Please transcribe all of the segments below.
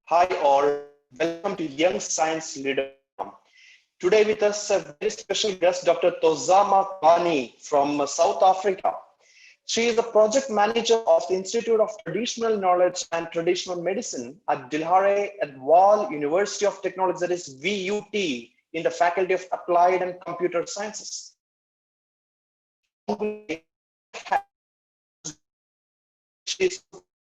Hi all, welcome to Young Science Leader. Today with us a very special guest, Dr. Tozama Qwebani from South Africa. She is the project manager of the Institute of Traditional Knowledge and Traditional Medicine at Dilhare at Wall University of Technology, that is VUT, in the Faculty of Applied and Computer Sciences. She is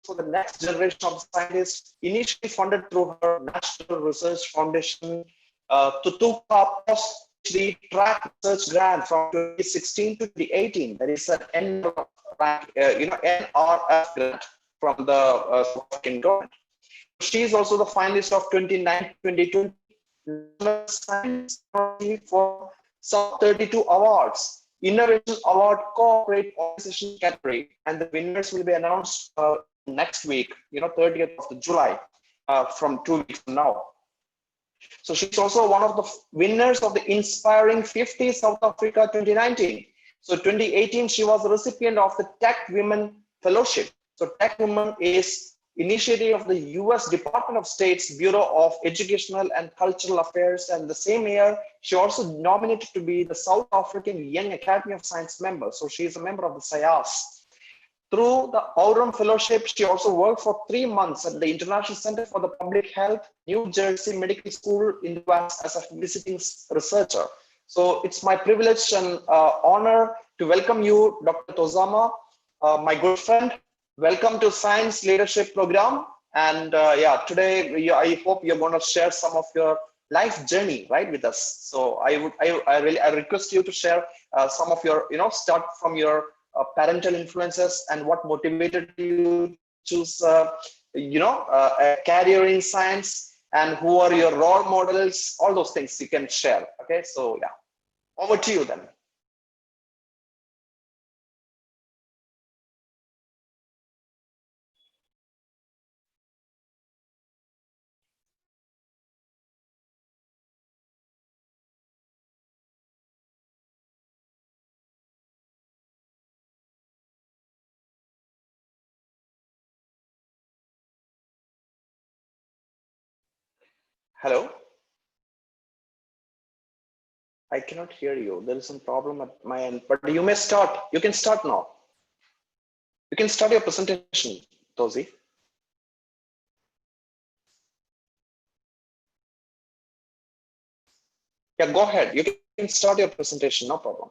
for the next generation of scientists, initially funded through her National Research Foundation, Tutuka PhD track research grant from 2016 to 2018. That is an NRF grant from the South African government. She is also the finalist of 2019-2020 National Science for South 32 Awards, Innovation Award Corporate Organization category, and the winners will be announced next week, 30th of July, from 2 weeks from now. So she's also one of the winners of the Inspiring 50 South Africa 2019. So 2018, she was a recipient of the Tech Women Fellowship. So Tech Women is initiative of the US Department of State's Bureau of Educational and Cultural Affairs. And the same year, she also nominated to be the South African Young Academy of Science member. So she is a member of the SIAS. Through the Aurum Fellowship, she also worked for 3 months at the International Center for the Public Health, New Jersey Medical School in the US as a visiting researcher. So it's my privilege and honor to welcome you, Dr. Tozama, my good friend. Welcome to Science Leadership Program. And today I hope you're going to share some of your life journey, right, with us. So I request you to share some of your, start from your parental influences and what motivated you to choose, a career in science, and who are your role models, all those things you can share. Okay, so yeah, over to you then. Hello? I cannot hear you. There is some problem at my end, but you may start. You can start now. You can start your presentation, Tozi. Yeah, go ahead. You can start your presentation, no problem.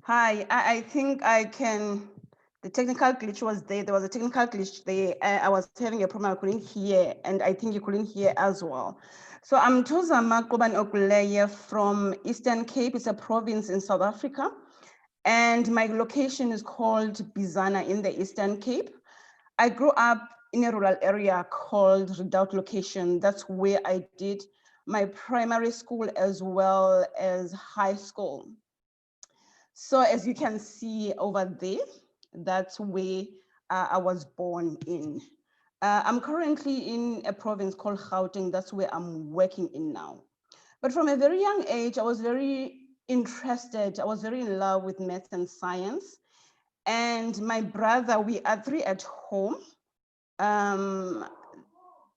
Hi, I think I can, the technical glitch was there. There was a technical glitch there. I was having a problem, I couldn't hear, and I think you couldn't hear as well. So I'm Tozama Qwebani-Ogunleye from Eastern Cape. It's a province in South Africa. And my location is called Bizana in the Eastern Cape. I grew up in a rural area called Redoubt Location. That's where I did my primary school as well as high school. So as you can see over there, that's where I was born in. I'm currently in a province called Gauteng. That's where I'm working in now. But from a very young age, I was very interested, I was very in love with maths and science. And my brother, we are three at home.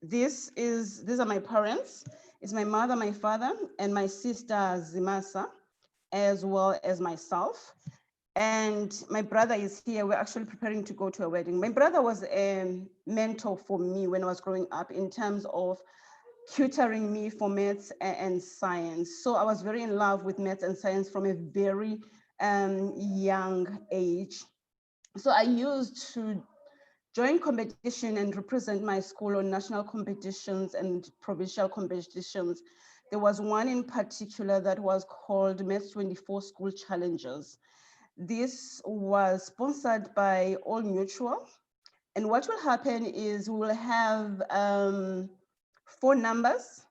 These are my parents. It's my mother, my father, and my sister Zimasa, as well as myself. And my brother is here. We're actually preparing to go to a wedding. My brother was a mentor for me when I was growing up in terms of tutoring me for maths and science. So I was very in love with maths and science from a very young age. So I used to join competition and represent my school on national competitions and provincial competitions. There was one in particular that was called Maths 24 School Challenges. This was sponsored by All Mutual. And what will happen is we will have 4 numbers.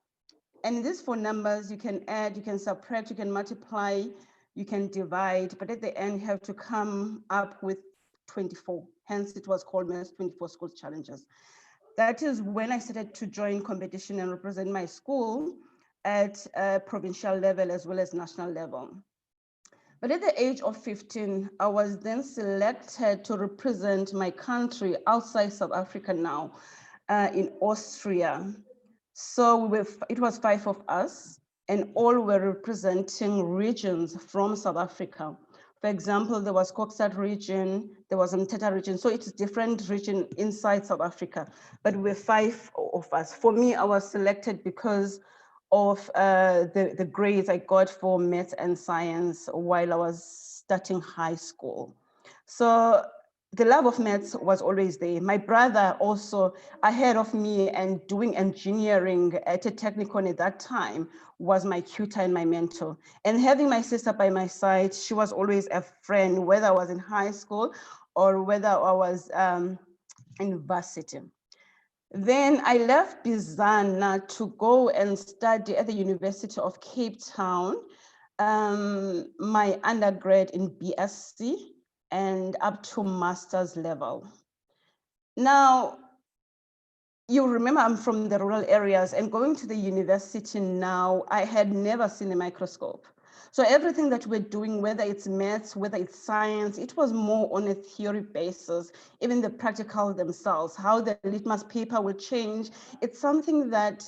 And in these 4 numbers, you can add, you can subtract, you can multiply, you can divide, but at the end, you have to come up with 24. Hence, it was called Maths 24 School Challenges. That is when I started to join competition and represent my school at a provincial level as well as national level. But at the age of 15, I was then selected to represent my country outside South Africa now, in Austria. So it was 5 of us, and all were representing regions from South Africa. For example, there was Kokstad region, there was Mthatha region, so it's different region inside South Africa, but we're 5 of us. For me, I was selected because of the grades I got for maths and science while I was starting high school. So the love of maths was always there. My brother also ahead of me and doing engineering at a technical at that time was my tutor and my mentor. And having my sister by my side, she was always a friend, whether I was in high school or whether I was in varsity. Then I left Bizana to go and study at the University of Cape Town, my undergrad in BSc and up to master's level. Now, you remember I'm from the rural areas, and going to the university now, I had never seen a microscope. So everything that we're doing, whether it's maths, whether it's science, it was more on a theory basis, even the practical themselves, how the litmus paper will change. It's something that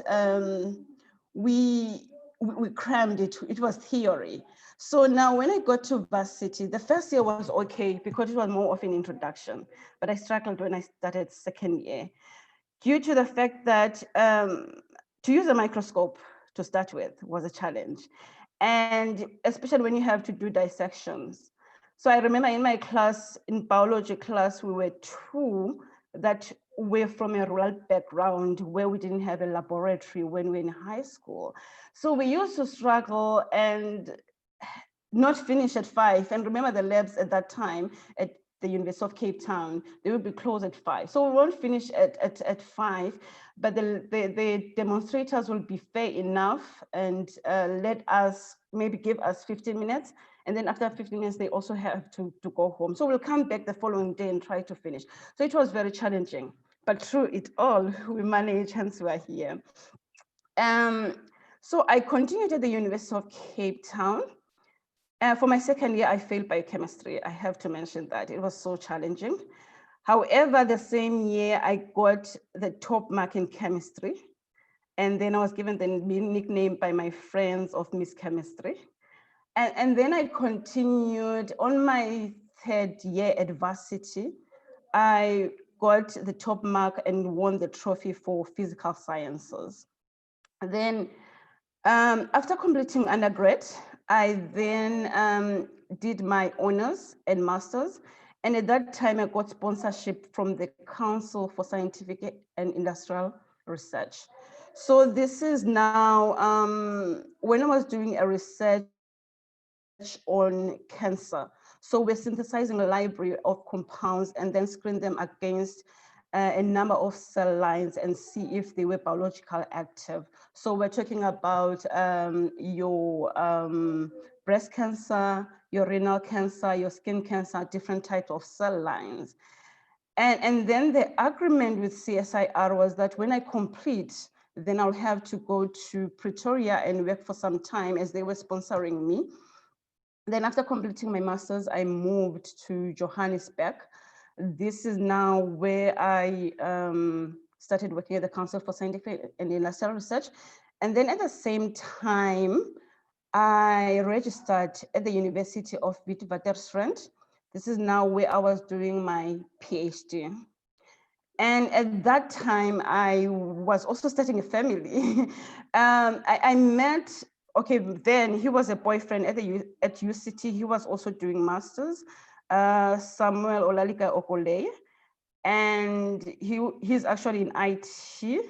we crammed it. It was theory. So now when I got to varsity, the first year was okay because it was more of an introduction, but I struggled when I started second year due to the fact that to use a microscope to start with was a challenge. And especially when you have to do dissections. So I remember in my class, in biology class, we were 2 that were from a rural background where we didn't have a laboratory when we were in high school. So we used to struggle and not finish at 5. And remember the labs at that time at the University of Cape Town, they will be closed at 5. So we won't finish at 5, but the demonstrators will be fair enough and let us, maybe give us 15 minutes. And then after 15 minutes, they also have to go home. So we'll come back the following day and try to finish. So it was very challenging, but through it all, we managed, hence we are here. So I continued at the University of Cape Town. For my second year, I failed biochemistry. I have to mention that. It was so challenging. However, the same year, I got the top mark in chemistry. And then I was given the nickname by my friends of Miss Chemistry. And then I continued on my third year at varsity. I got the top mark and won the trophy for physical sciences. And then after completing undergrad, I then did my honors and masters. And at that time, I got sponsorship from the Council for Scientific and Industrial Research. So this is now, when I was doing a research on cancer. So we're synthesizing a library of compounds and then screen them against a number of cell lines and see if they were biologically active. So we're talking about your breast cancer, your renal cancer, your skin cancer, different types of cell lines. And then the agreement with CSIR was that when I complete, then I'll have to go to Pretoria and work for some time as they were sponsoring me. Then after completing my master's, I moved to Johannesburg. This is now where I started working at the Council for Scientific and Industrial Research. And then at the same time, I registered at the University of Witwatersrand. This is now where I was doing my PhD. And at that time, I was also starting a family. I met, okay, then he was a boyfriend at UCT. He was also doing masters, Samuel Ogunleye, and he's actually in IT.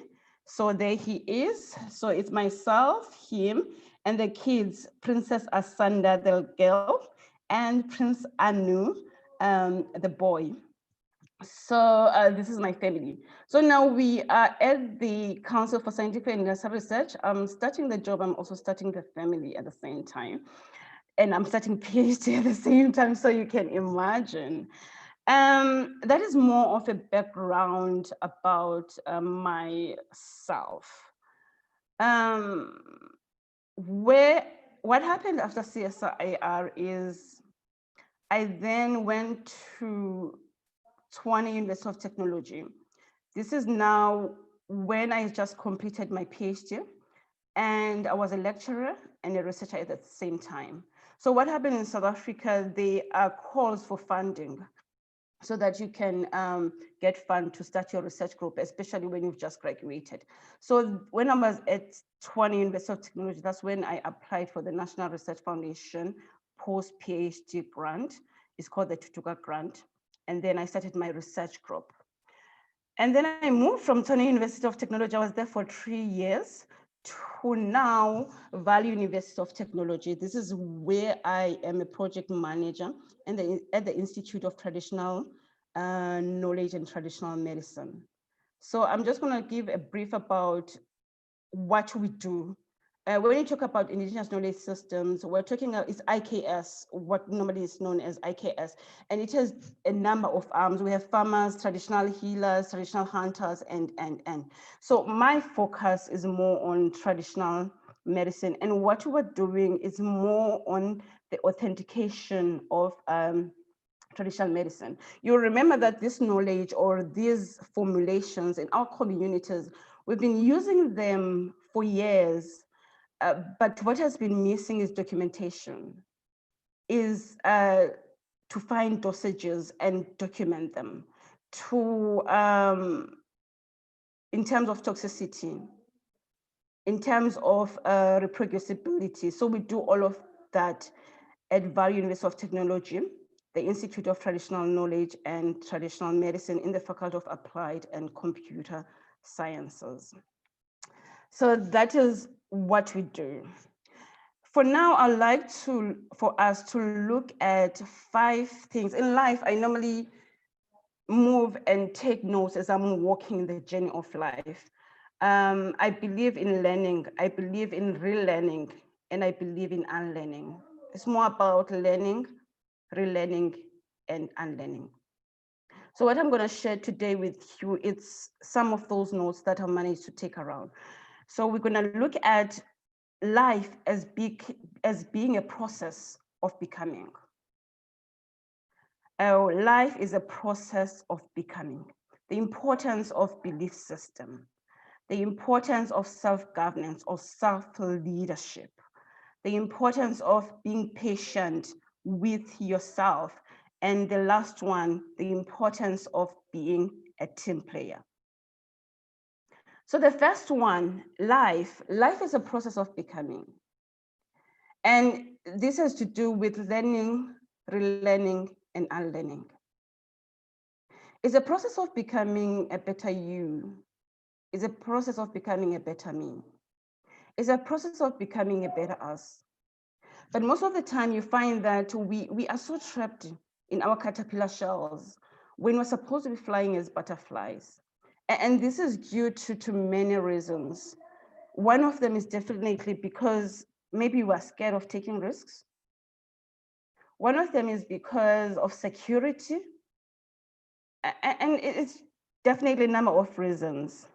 So there he is. So it's myself, him, and the kids, Princess Asanda, the girl, and Prince Anu, the boy. So this is my family. So now we are at the Council for Scientific and Industrial Research. I'm starting the job. I'm also starting the family at the same time. And I'm starting PhD at the same time, so you can imagine. That is more of a background about myself. What happened after CSIR is I then went to Tshwane University of Technology. This is now when I just completed my PhD, and I was a lecturer and a researcher at the same time. So what happened in South Africa, there are calls for funding so that you can get fund to start your research group, especially when you've just graduated. So when I was at Tshwane University of Technology, that's when I applied for the National Research Foundation post-PhD grant. It's called the Tutuka Grant. And then I started my research group. And then I moved from Tshwane University of Technology. I was there for 3 years to now Valley University of Technology. This is where I am a project manager and at the Institute of Traditional Knowledge and Traditional Medicine. So I'm just going to give a brief about what we do. When you talk about indigenous knowledge systems, we're talking about it's IKS, what normally is known as IKS, and it has a number of arms. We have farmers, traditional healers, traditional hunters, and. So my focus is more on traditional medicine, and what we're doing is more on the authentication of traditional medicine. You'll remember that this knowledge or these formulations in our communities, we've been using them for years, but what has been missing is documentation, is to find dosages and document them, to in terms of toxicity, in terms of reproducibility. So we do all of that at Valley University of Technology, the Institute of Traditional Knowledge and Traditional Medicine in the Faculty of Applied and Computer Sciences. So that is what we do. For now, I'd like for us to look at 5 things. In life, I normally move and take notes as I'm walking the journey of life. I believe in learning, I believe in relearning, and I believe in unlearning. It's more about learning, relearning, and unlearning. So what I'm going to share today with you, it's some of those notes that I managed to take around. So we're going to look at life as being a process of becoming. Life is a process of becoming. The importance of belief system, the importance of self-governance or self-leadership, the importance of being patient with yourself, and the last one, the importance of being a team player. So the first one, life is a process of becoming. And this has to do with learning, relearning, and unlearning. It's a process of becoming a better you. It's a process of becoming a better me. It's a process of becoming a better us. But most of the time you find that we are so trapped in our caterpillar shells when we're supposed to be flying as butterflies. And this is due to many reasons. One of them is definitely because maybe we're scared of taking risks. One of them is because of security. And it's definitely a number of reasons.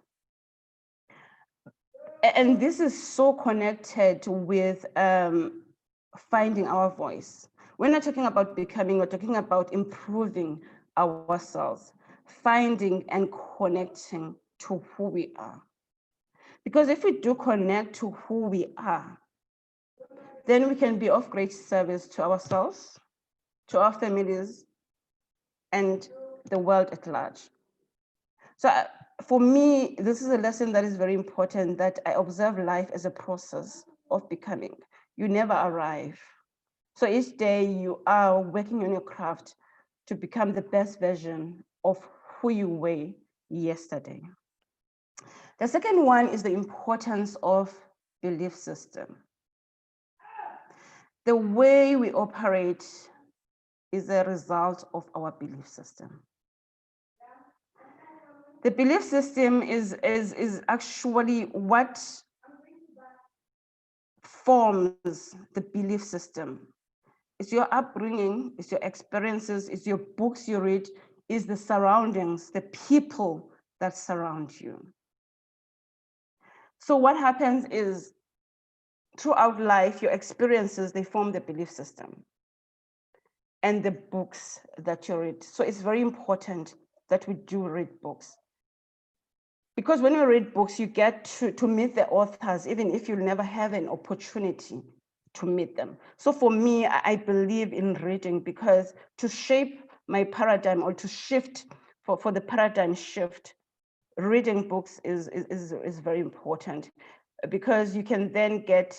And this is so connected with finding our voice. We're not talking about becoming, we're talking about improving ourselves, finding and connecting to who we are. Because if we do connect to who we are, then we can be of great service to ourselves, to our families, and the world at large. So for me, this is a lesson that is very important, that I observe life as a process of becoming. You never arrive. So each day you are working on your craft to become the best version of who you were yesterday. The second one is the importance of belief system. The way we operate is a result of our belief system. The belief system is actually what forms the belief system. It's your upbringing, it's your experiences, it's your books you read, it's the surroundings, the people that surround you. So what happens is, throughout life, your experiences, they form the belief system and the books that you read. So it's very important that we do read books. Because when you read books, you get to meet the authors, even if you'll never have an opportunity to meet them. So for me, I believe in reading, because to shape my paradigm, or to shift for the paradigm shift, reading books is very important, because you can then get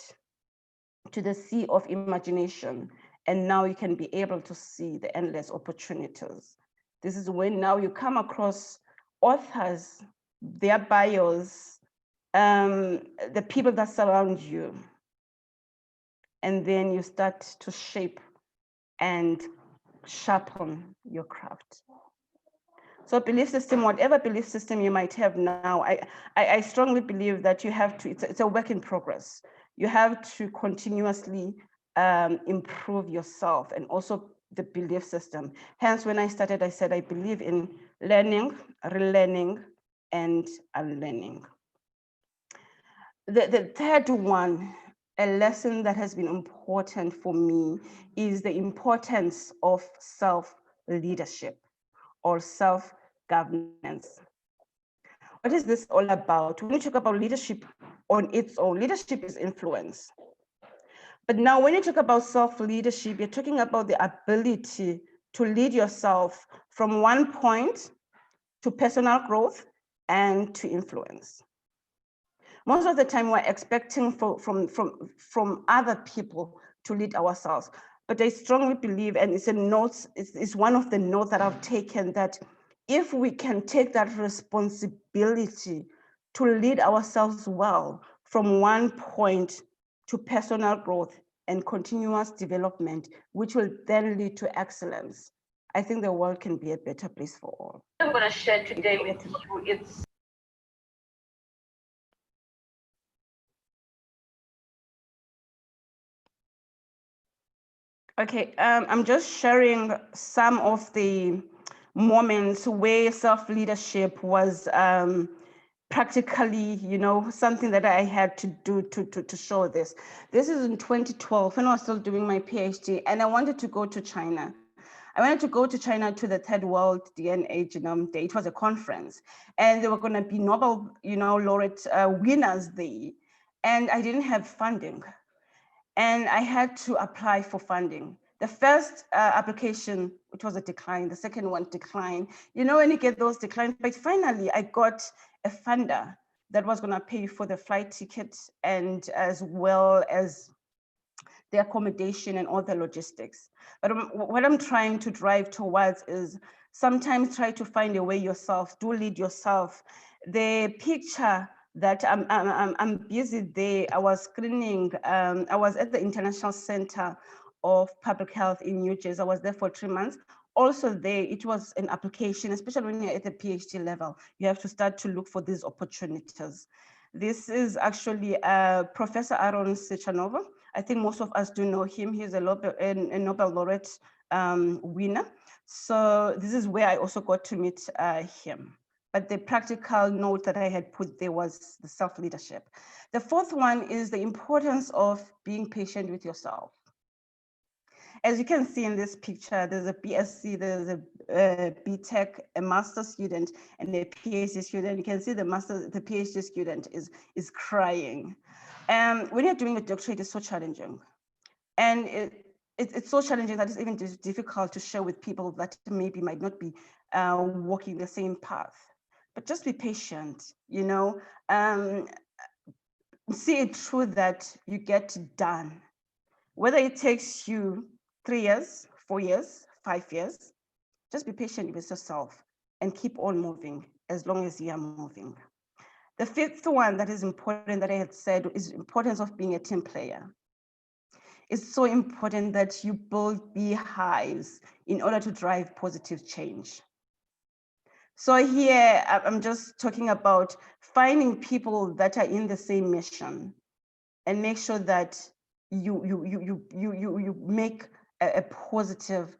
to the sea of imagination, and now you can be able to see the endless opportunities. This is when now you come across authors, their bios, the people that surround you, and then you start to shape and sharpen your craft. So belief system, whatever belief system you might have now, I strongly believe that you have to, it's a work in progress. You have to continuously improve yourself, and also the belief system. Hence, when I started, I said, I believe in learning, relearning, and unlearning. The third one, a lesson that has been important for me, is the importance of self-leadership or self-governance. What is this all about? When you talk about leadership on its own, leadership is influence. But now when you talk about self-leadership, you're talking about the ability to lead yourself from one point to personal growth and to influence. Most of the time we're expecting from other people to lead ourselves. But I strongly believe, and it's one of the notes that I've taken, that if we can take that responsibility to lead ourselves well from one point to personal growth and continuous development, which will then lead to excellence, I think the world can be a better place for all. I'm going to share today with you, it's okay, I'm just sharing some of the moments where self-leadership was practically, something that I had to do to show this. This is in 2012 when I was still doing my PhD, and I wanted to go to China. I wanted to go to China to the Third World DNA Genome Day. It was a conference, and there were going to be Nobel, laureate winners there, and I didn't have funding. And I had to apply for funding. The first application, it was a decline. The second one declined. When you get those declines, but finally I got a funder that was going to pay for the flight ticket, and as well as the accommodation and all the logistics. But what I'm trying to drive towards is sometimes try to find a way yourself, do lead yourself. The picture that I'm busy there, I was screening, I was at the International Center of Public Health in New Jersey. I was there for 3 months. Also there, it was an application, especially when you're at the PhD level, you have to start to look for these opportunities. This is actually Professor Aaron Sechanova. I think most of us do know him. He's a Nobel laureate winner. So this is where I also got to meet him. But the practical note that I had put there was the self-leadership. The fourth one is the importance of being patient with yourself. As you can see in this picture, there's a BSc, there's a BTech, a master student, and a PhD student. You can see the PhD student is crying. When you're doing a doctorate, it's so challenging. And it's so challenging that it's even difficult to share with people that maybe might not be walking the same path. But just be patient, you know, see it through that you get done. Whether it takes you 3 years, 4 years, 5 years, just be patient with yourself and keep on moving as long as you are moving. The fifth one that is important that I had said is the importance of being a team player. It's so important that you build beehives in order to drive positive change. So here, I'm just talking about finding people that are in the same mission and make sure that you make a positive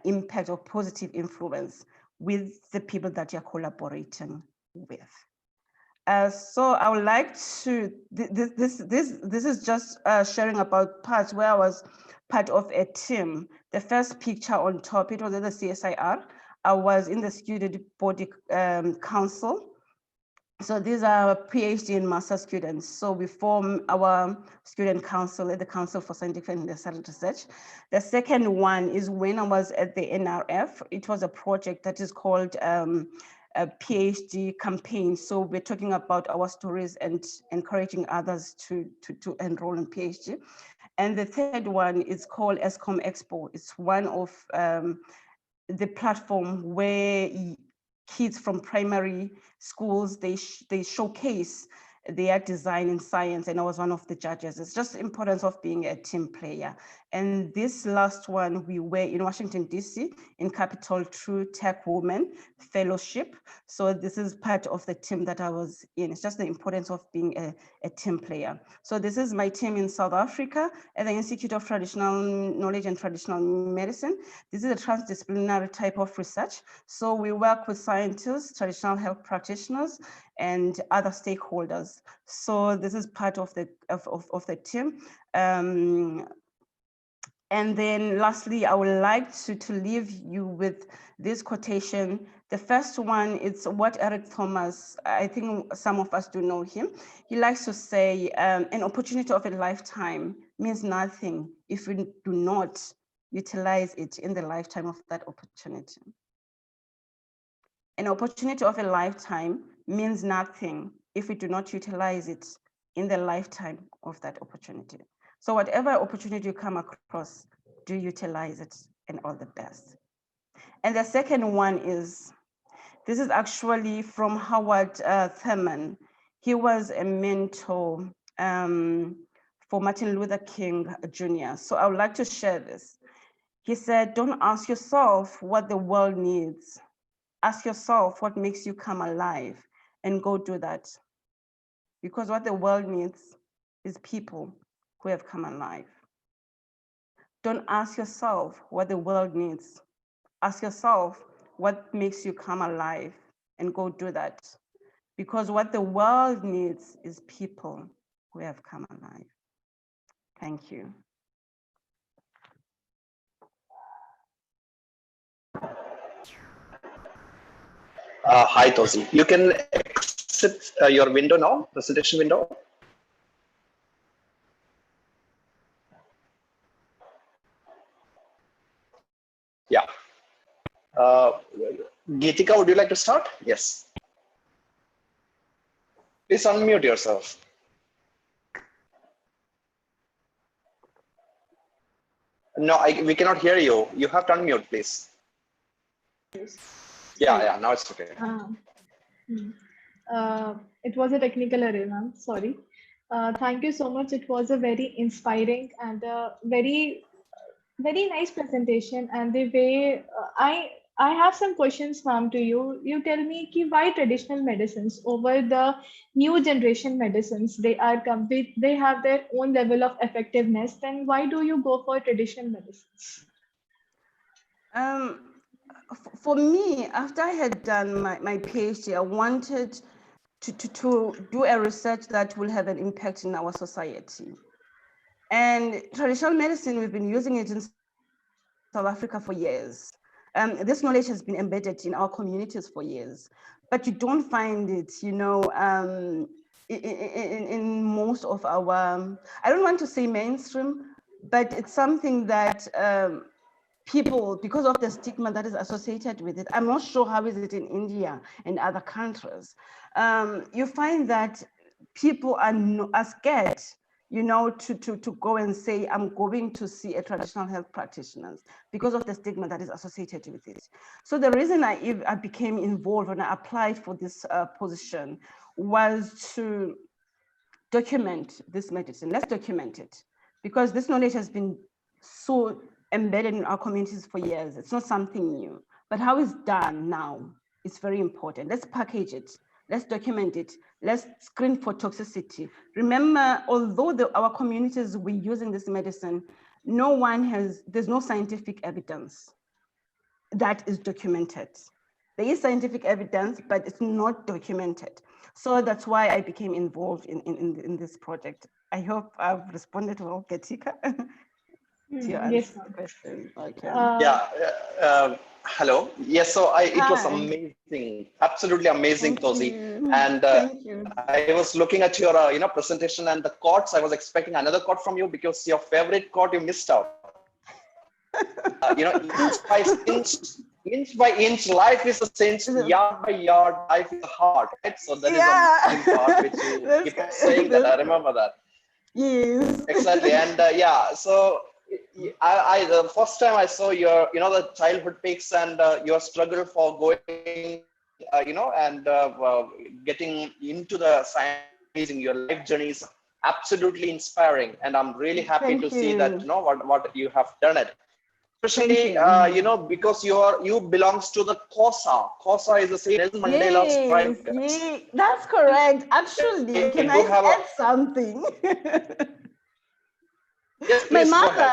impact or positive influence with the people that you're collaborating with. So I would like to, this is just sharing about parts where I was part of a team. The first picture on top, it was at the CSIR. I was in the student body council. So these are PhD and master students. So we form our student council at the Council for Scientific and Industrial Research. The second one is when I was at the NRF. It was a project that is called a PhD campaign. So we're talking about our stories and encouraging others to enroll in PhD. And the third one is called ESCOM Expo. It's one of the platform where kids from primary schools, they showcase their design in science, and I was one of the judges. It's just the importance of being a team player. And this last one, we were in Washington, DC, in Capitol True Tech Women Fellowship. So this is part of the team that I was in. It's just the importance of being a team player. So this is my team in South Africa at the Institute of Traditional Knowledge and Traditional Medicine. This is a transdisciplinary type of research. So we work with scientists, traditional health practitioners, and other stakeholders. So this is part of the team. And then lastly, I would like to leave you with this quotation. The first one, it's what Eric Thomas, I think some of us do know him. He likes to say, an opportunity of a lifetime means nothing if we do not utilize it in the lifetime of that opportunity. An opportunity of a lifetime means nothing if we do not utilize it in the lifetime of that opportunity. So whatever opportunity you come across, do utilize it, and all the best. And the second one is, this is actually from Howard Thurman. He was a mentor for Martin Luther King Jr. So I would like to share this. He said, don't ask yourself what the world needs. Ask yourself what makes you come alive, and go do that. Because what the world needs is people who have come alive. Don't ask yourself what the world needs. Ask yourself what makes you come alive, and go do that. Because what the world needs is people who have come alive. Thank you. Hi, Tozi. You can exit your window now, presentation window. Yeah. Geetika, would you like to start? Yes. Please unmute yourself. No, we cannot hear you. You have to unmute, please. Yeah, now it's okay. It was a technical error, ma'am. Sorry. Thank you so much. It was a very inspiring and a very nice presentation. And the way I have some questions, ma'am, to you. You tell me why traditional medicines over the new generation medicines, they have their own level of effectiveness. Then why do you go for traditional medicines? For me, after I had done my PhD, I wanted to do a research that will have an impact in our society. And traditional medicine, we've been using it in South Africa for years. This knowledge has been embedded in our communities for years, but you don't find it, in most of our, I don't want to say mainstream, but it's something that people, because of the stigma that is associated with it, I'm not sure how is it in India and other countries. You find that people are scared, to go and say, I'm going to see a traditional health practitioner because of the stigma that is associated with it. So the reason I became involved when I applied for this position was to document this medicine. Let's document it, because this knowledge has been so embedded in our communities for years. It's not something new, but how it's done now is very important. Let's package it. Let's document it. Let's screen for toxicity. Remember, although our communities were using this medicine, there's no scientific evidence that is documented. There is scientific evidence, but it's not documented. So that's why I became involved in this project. I hope I've responded well, Ketika. To your Yes, question. Okay. Hello. Yes, so it was Hi. amazing, absolutely amazing, Tozi. You. And Thank you. I was looking at your presentation and the quotes. I was expecting another quote from you because your favorite quote you missed out. Inch by inch, life is a cinch. Yard by yard, life is a heart. Right? So that is a amazing part which you keep on saying that. I remember that. Yes. Exactly. And so I the first time I saw your, the childhood pics and your struggle for going, and getting into the science, your life journey is absolutely inspiring. And I'm really happy to see that, what you have done it. Especially, because you belongs to the COSA. COSA is the same Nelson Mandela's tribe. Yes, that's correct. Actually, can I add something? Yes, My please, mother,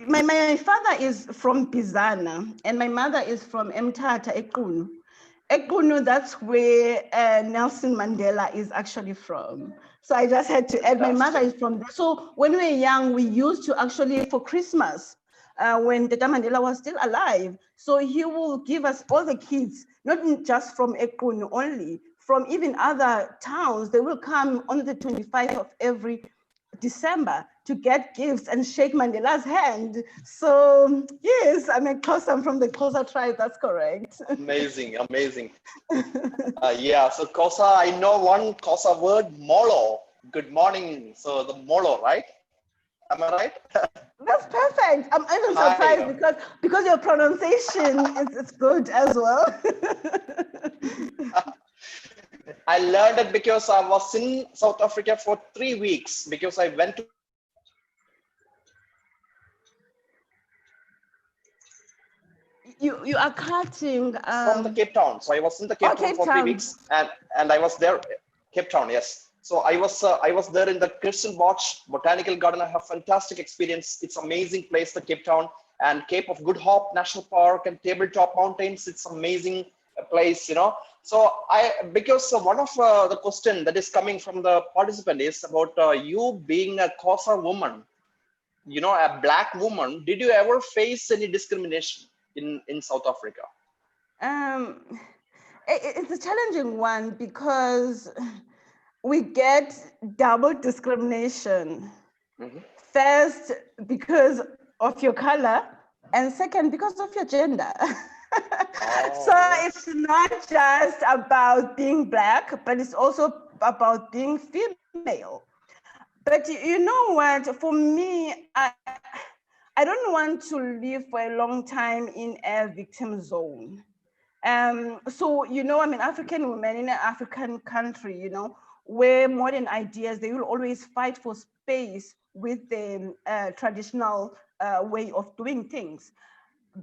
my father is from Bizana and my mother is from Mthatha, Equnu. Equnu, that's where Nelson Mandela is actually from. So I just had to add, my mother is from there. So when we were young, we used to actually, for Christmas, when Tata Mandela was still alive, so he will give us all the kids, not just from Equnu only, from even other towns. They will come on the 25th of every December to get gifts and shake Mandela's hand. So yes, I'm a Xhosa, I'm from the Xhosa tribe, that's correct. Amazing, amazing. So Xhosa, I know one Xhosa word, molo, good morning. So the molo, right? Am I right? That's perfect. I'm even surprised because your pronunciation is good as well. I learned it because I was in South Africa for 3 weeks because I went to You are cutting from the Cape Town. So I was in the Cape Town for 3 weeks and I was there, Cape Town, yes. So I was there in the Christian Watch Botanical Garden. I have fantastic experience. It's amazing place, the Cape Town, and Cape of Good Hope National Park and Tabletop Mountains. It's amazing place, So because one of the question that is coming from the participant is about you being a Xhosa woman, a black woman. Did you ever face any discrimination in South Africa? It's a challenging one because we get double discrimination. Mm-hmm. First, because of your color, and second, because of your gender. So it's not just about being black, but it's also about being female. But you know what, for me, I don't want to live for a long time in a victim zone. So, I'm an African woman in an African country, where modern ideas, they will always fight for space with the traditional way of doing things.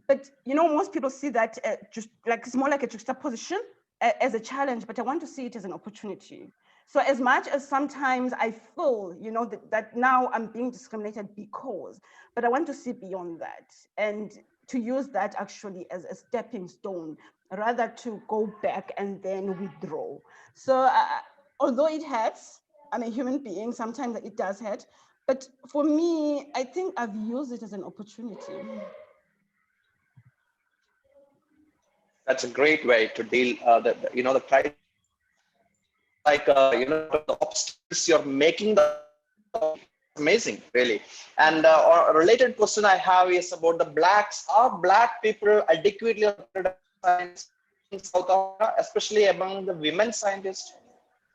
But, most people see that just like it's more like a juxtaposition as a challenge, but I want to see it as an opportunity. So as much as sometimes I feel, that now I'm being discriminated but I want to see beyond that and to use that actually as a stepping stone rather to go back and then withdraw. So although it hurts, I'm a human being, sometimes it does hurt, but for me, I think I've used it as an opportunity. that's a great way to deal the crisis, like the obstacles you're making the amazing, really. And a related question I have is about the blacks. Are black people adequately represented in science in South Africa, especially among the women scientists?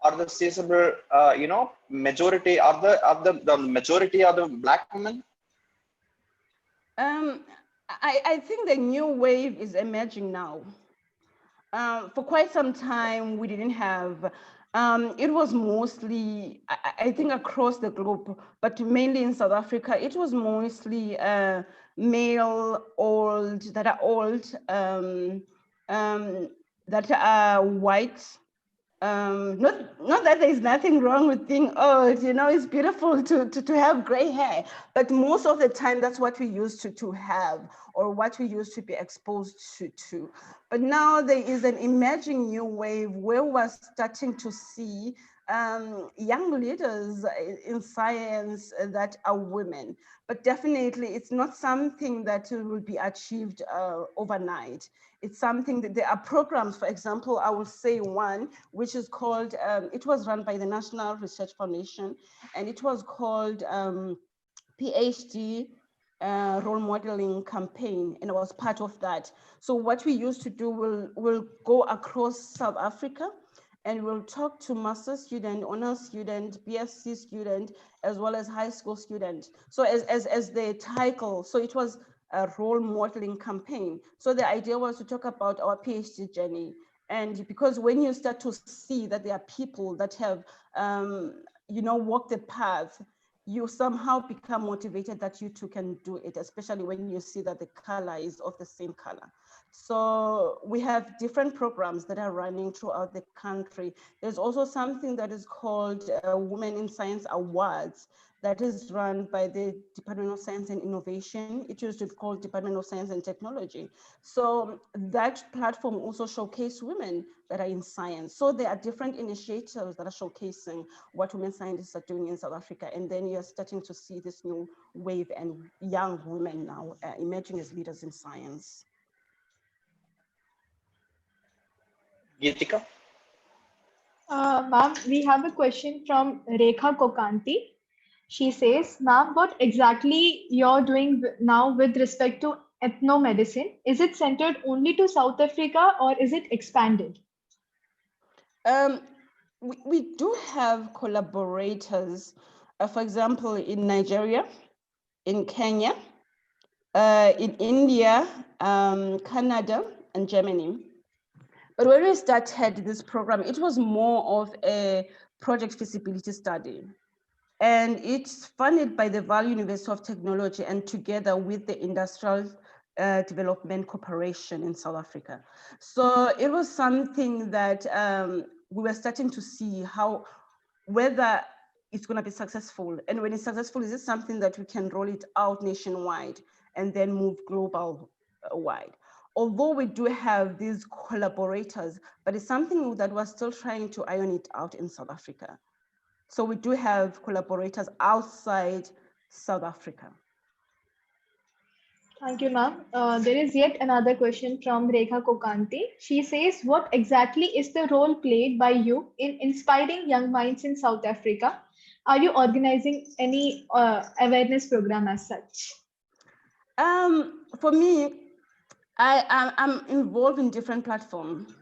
Are the sizable, majority? The majority are the black women? I think the new wave is emerging now. For quite some time, we didn't have. It was mostly, I think, across the globe, but mainly in South Africa, it was mostly male, that are white. Not that there's nothing wrong with being old, it's beautiful to have gray hair, but most of the time that's what we used to have, or what we used to be exposed to. But now there is an emerging new wave where we're starting to see young leaders in science that are women, but definitely it's not something that will be achieved overnight. It's something that there are programs, for example, I will say one, which is called, it was run by the National Research Foundation, and it was called PhD role modeling campaign, and I was part of that. So what we used to do, we'll go across South Africa, and we'll talk to master's student, honors student, BSc student, as well as high school student. So as the title, so it was a role modeling campaign. So the idea was to talk about our PhD journey. And because when you start to see that there are people that have, walked the path, you somehow become motivated that you too can do it, especially when you see that the color is of the same color. So we have different programs that are running throughout the country. There's also something that is called Women in Science Awards that is run by the Department of Science and Innovation. It used to be called Department of Science and Technology. So that platform also showcases women that are in science. So there are different initiatives that are showcasing what women scientists are doing in South Africa. And then you're starting to see this new wave and young women now emerging as leaders in science. Geetika? Ma'am, we have a question from Rekha Kokanti. She says, ma'am, what exactly you're doing now with respect to ethnomedicine? Is it centered only to South Africa or is it expanded? We do have collaborators, for example, in Nigeria, in Kenya, in India, Canada, and Germany. But when we started this program, it was more of a project feasibility study. And it's funded by the Vaal University of Technology and together with the Industrial Development Corporation in South Africa. So it was something that we were starting to see whether it's going to be successful. And when it's successful, is it something that we can roll it out nationwide and then move global wide? Although we do have these collaborators, but it's something that we're still trying to iron it out in South Africa. So we do have collaborators outside South Africa. Thank you, ma'am. There is yet another question from Rekha Kokanti. She says, what exactly is the role played by you in inspiring young minds in South Africa? Are you organizing any awareness program as such? For me, I'm involved in different platforms.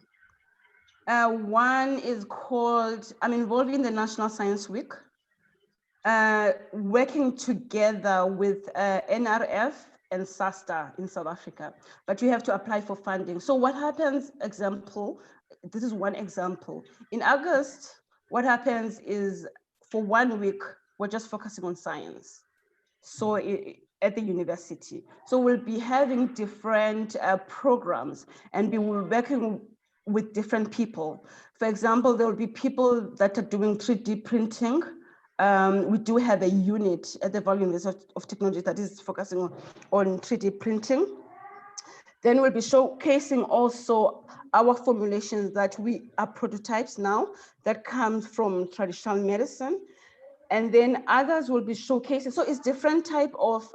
One is called, I'm involved in the National Science Week, working together with NRF and SASTA in South Africa, but you have to apply for funding. So what happens, this is one example. In August, what happens is for 1 week, we're just focusing on science. So at the university. So we'll be having different programs and we will be working with different people. For example, there will be people that are doing 3D printing. We do have a unit at the Vaal University of Technology that is focusing on 3D printing. Then we'll be showcasing also our formulations that we are prototypes now that comes from traditional medicine. And then others will be showcasing. So it's different type of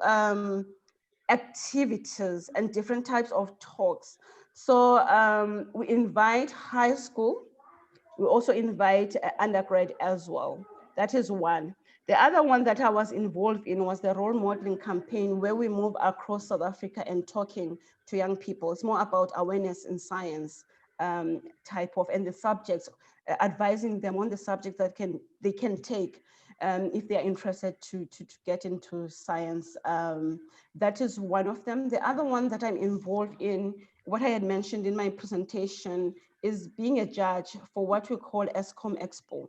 activities and different types of talks. So we invite high school. We also invite undergrad as well. That is one. The other one that I was involved in was the role modeling campaign, where we move across South Africa and talking to young people. It's more about awareness in science type of, and the subjects, advising them on the subjects that they can take if they're interested to get into science. That is one of them. The other one that I'm involved in, what I had mentioned in my presentation, is being a judge for what we call ESCOM Expo.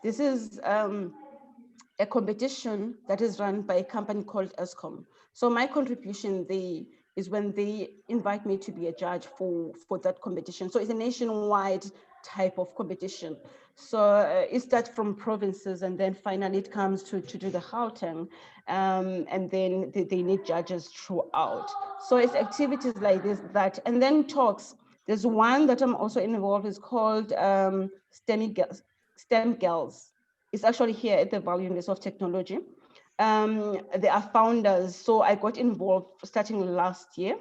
This is a competition that is run by a company called ESCOM. So my contribution is when they invite me to be a judge for that competition. So it's a nationwide type of competition. So it starts from provinces, and then finally it comes to the Gauteng, and then they need judges throughout. So it's activities like this, and then talks. There's one that I'm also involved, is called STEM Girls. It's actually here at the Valley University of Technology. They are founders, so I got involved starting last year.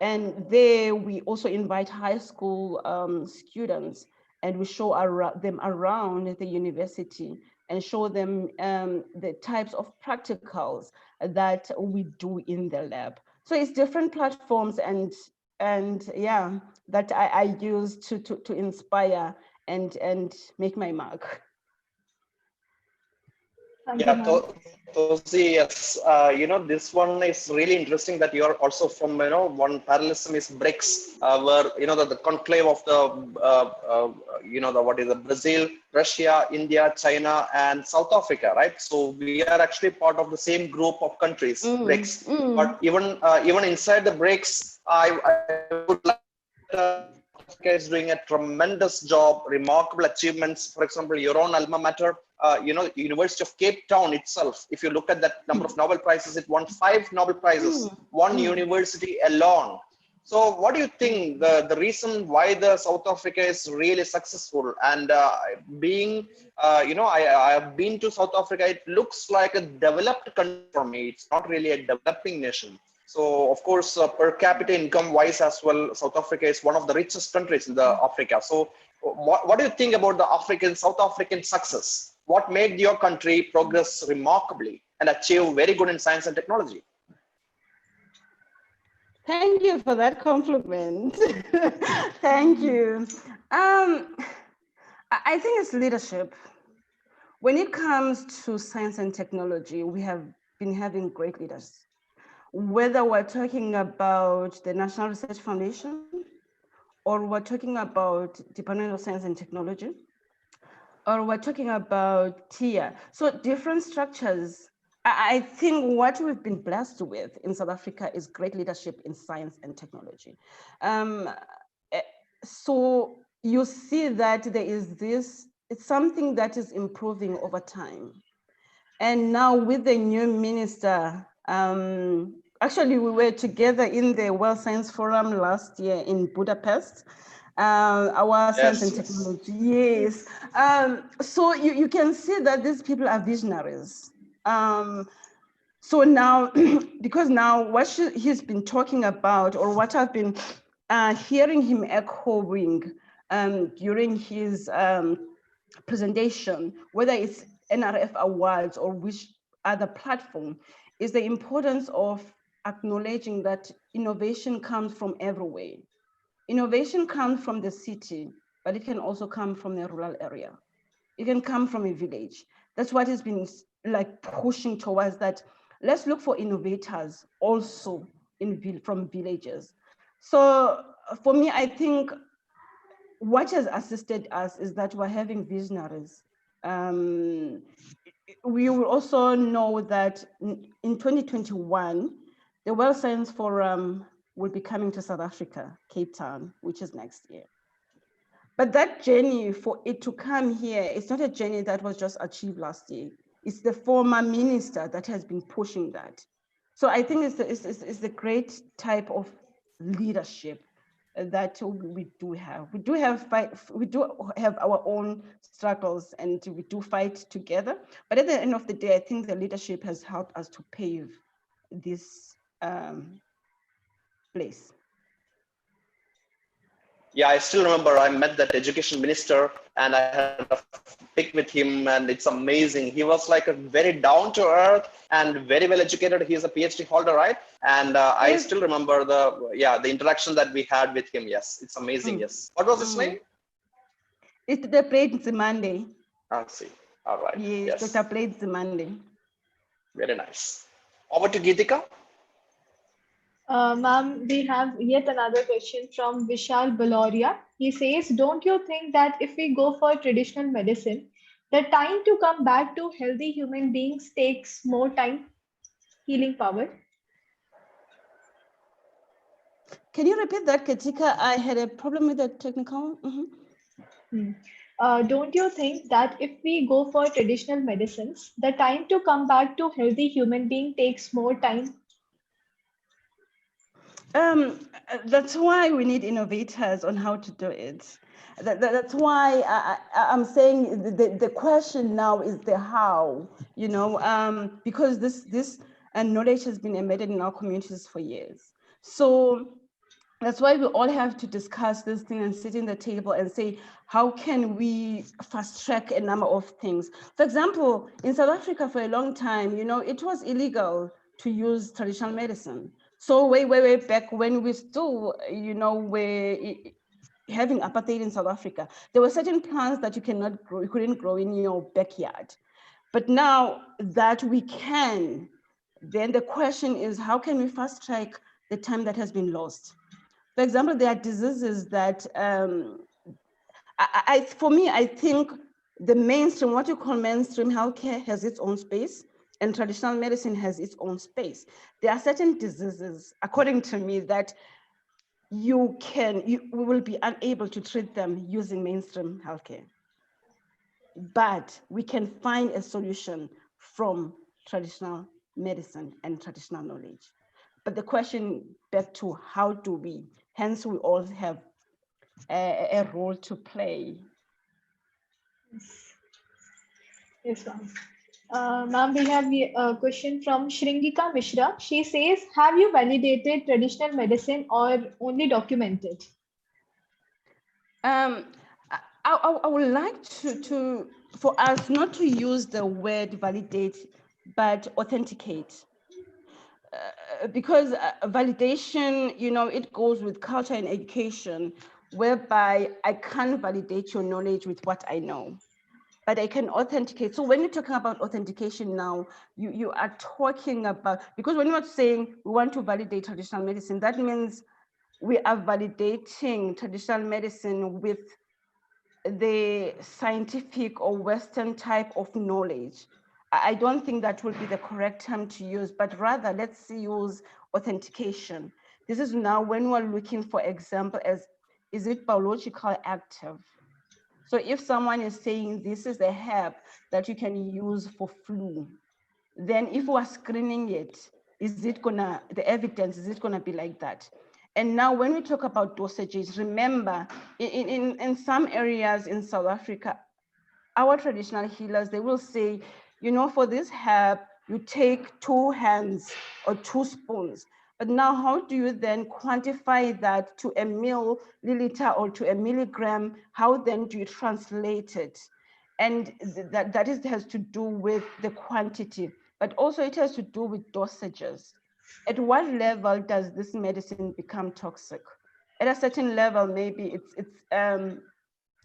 And there we also invite high school students, and we show them around the university and show them the types of practicals that we do in the lab. So it's different platforms and yeah, that I use to inspire and make my mark. Thank you, Yeah, ma'am. Tosi, yes. This one is really interesting that you are also from, one parallelism is BRICS, where, the conclave of what is the Brazil, Russia, India, China, and South Africa, right? So we are actually part of the same group of countries, BRICS. But even inside the BRICS, I would like Africa is doing a tremendous job, remarkable achievements. For example, your own alma mater, University of Cape Town itself. If you look at that number of Nobel Prizes, it won 5 Nobel Prizes, one university alone. So what do you think the reason why the South Africa is really successful? And I have been to South Africa. It looks like a developed country for me. It's not really a developing nation. So of course, per capita income wise as well, South Africa is one of the richest countries in the Africa. So what do you think about the South African success? What made your country progress remarkably and achieve very good in science and technology? Thank you for that compliment. Thank you. I think it's leadership. When it comes to science and technology, we have been having great leaders. Whether we're talking about the National Research Foundation, or we're talking about Department of Science and Technology, or we're talking about TIA. So different structures. I think what we've been blessed with in South Africa is great leadership in science and technology. So you see that there is this, it's something that is improving over time. And now with the new minister, actually we were together in the World Science Forum last year in Budapest. Our science and technology, yes. So you can see that these people are visionaries. So now, because now what he's been talking about, or what I've been hearing him echoing during his presentation, whether it's NRF Awards or which other platform, is the importance of acknowledging that innovation comes from everywhere. Innovation comes from the city, but it can also come from the rural area. It can come from a village. That's what has been like pushing towards that. Let's look for innovators also from villages. So for me, I think what has assisted us is that we're having visionaries. We will also know that in 2021, the World Science Forum will be coming to South Africa, Cape Town, which is next year. But that journey for it to come here, it's not a journey that was just achieved last year. It's the former minister that has been pushing that. So I think it's the great type of leadership that we do have. We do have our own struggles, and we do fight together. But at the end of the day, I think the leadership has helped us to pave this place. Yeah, I still remember I met that education minister and I had a pic with him, and it's amazing. He was like a very down to earth and very well educated. He's a PhD holder, right? And I Yes. still remember the interaction that we had with him. Yes, it's amazing. Yes. What was his name? It's the Prince Monday. I see. All right. Yes, Yes. Dr. Prince Monday. Very nice. Over to Geetika. Ma'am, we have yet another question from Vishal Baloria. He says, don't you think that if we go for traditional medicine, the time to come back to healthy human beings takes more time, healing power? Can you repeat that, Katika? I had a problem with the technical. Don't you think that if we go for traditional medicines, the time to come back to healthy human being takes more time? That's why we need innovators on how to do it. That's why I'm saying the question now is the how, because this knowledge has been embedded in our communities for years. So that's why we all have to discuss this thing and sit in the table and say, how can we fast track a number of things? For example, in South Africa for a long time, it was illegal to use traditional medicine. So way back when we still, were having apartheid in South Africa, there were certain plants that you couldn't grow in your backyard. But now that we can, then the question is, how can we fast track the time that has been lost? For example, there are diseases that, for me, I think the mainstream, what you call mainstream healthcare has its own space and traditional medicine has its own space. There are certain diseases, according to me, that we will be unable to treat them using mainstream healthcare. But we can find a solution from traditional medicine and traditional knowledge. But the question back to how do we, hence we all have a role to play. Yes, ma'am. Ma'am, we have a question from Shringika Mishra. She says, have you validated traditional medicine or only documented? I would like for us not to use the word validate, but authenticate. Because validation, it goes with culture and education, whereby I can't validate your knowledge with what I know, but I can authenticate. So when you're talking about authentication now, you are talking about, because when you're saying we want to validate traditional medicine, that means we are validating traditional medicine with the scientific or Western type of knowledge. I don't think that would be the correct term to use, but rather let's use authentication. This is now when we're looking, for example, is it biological active? So if someone is saying this is a herb that you can use for flu, then if we're screening it, the evidence, is it gonna be like that? And now when we talk about dosages, remember, in some areas in South Africa, our traditional healers, they will say, for this herb, you take 2 hands or 2 spoons. But now how do you then quantify that to a milliliter or to a milligram? How then do you translate it? And that has to do with the quantity, but also it has to do with dosages. At what level does this medicine become toxic? At a certain level, maybe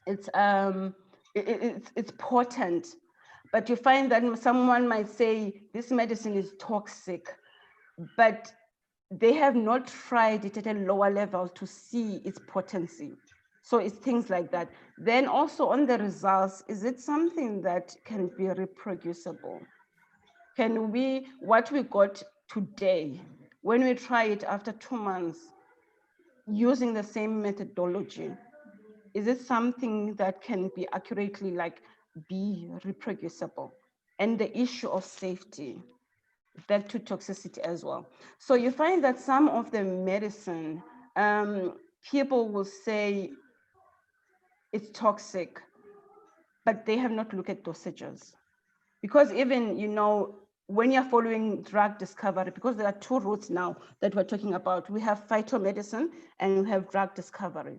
it's potent, but you find that someone might say this medicine is toxic, but they have not tried it at a lower level to see its potency. So it's things like that. Then also on the results, is it something that can be reproducible? Can what we got today, when we try it after 2 months, using the same methodology, is it something that can be accurately be reproducible? And the issue of safety, back to toxicity as well. So you find that some of the medicine, people will say it's toxic, but they have not looked at dosages. Because even, when you're following drug discovery, because there are 2 routes now that we're talking about, we have phytomedicine and we have drug discovery.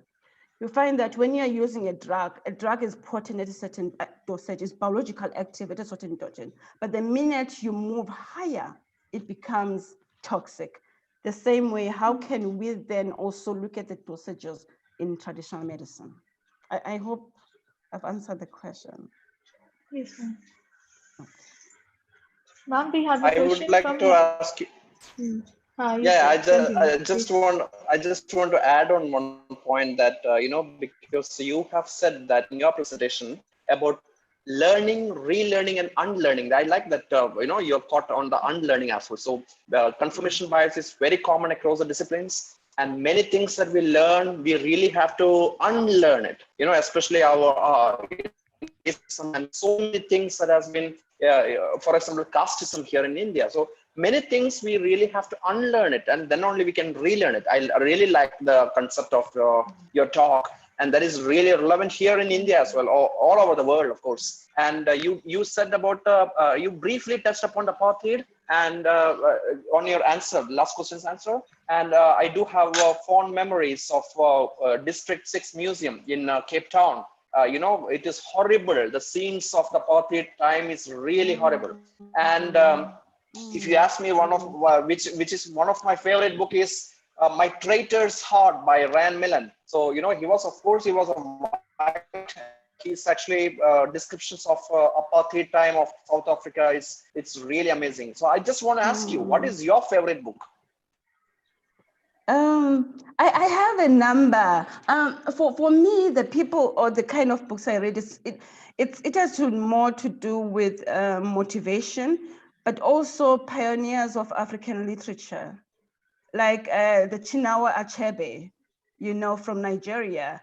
you find that when you're using a drug is potent at a certain dosage, it's biological active at a certain dosage. But the minute you move higher, it becomes toxic. The same way, how can we then also look at the dosages in traditional medicine? I hope I've answered the question. Yes, ma'am. Ma'am, we have a I would question like from to ask you. Hmm. You Yeah, said, continue, I please. just want to add on one point that because you have said that in your presentation about learning, relearning, and unlearning. I like that you're caught on the unlearning aspect. So confirmation bias is very common across the disciplines, and many things that we learn, we really have to unlearn it. Especially our and so many things that has been, for example, casteism here in India. So many things we really have to unlearn it, and then only we can relearn it. I really like the concept of your talk, and that is really relevant here in India as well, all over the world, of course. And you said about you briefly touched upon the apartheid, and on your answer, last question's answer. And I do have fond memories of District 6 Museum in Cape Town. It is horrible. The scenes of the apartheid time is really horrible. And if you ask me, one of which is one of my favorite book is My Traitor's Heart by Ryan Millen. So he was a white. He's actually descriptions of apartheid time of South Africa it's really amazing. So I just want to ask you, what is your favorite book? I have a number. For me, the people or the kind of books I read it has more to do with motivation, but also pioneers of African literature, like the Chinua Achebe, from Nigeria.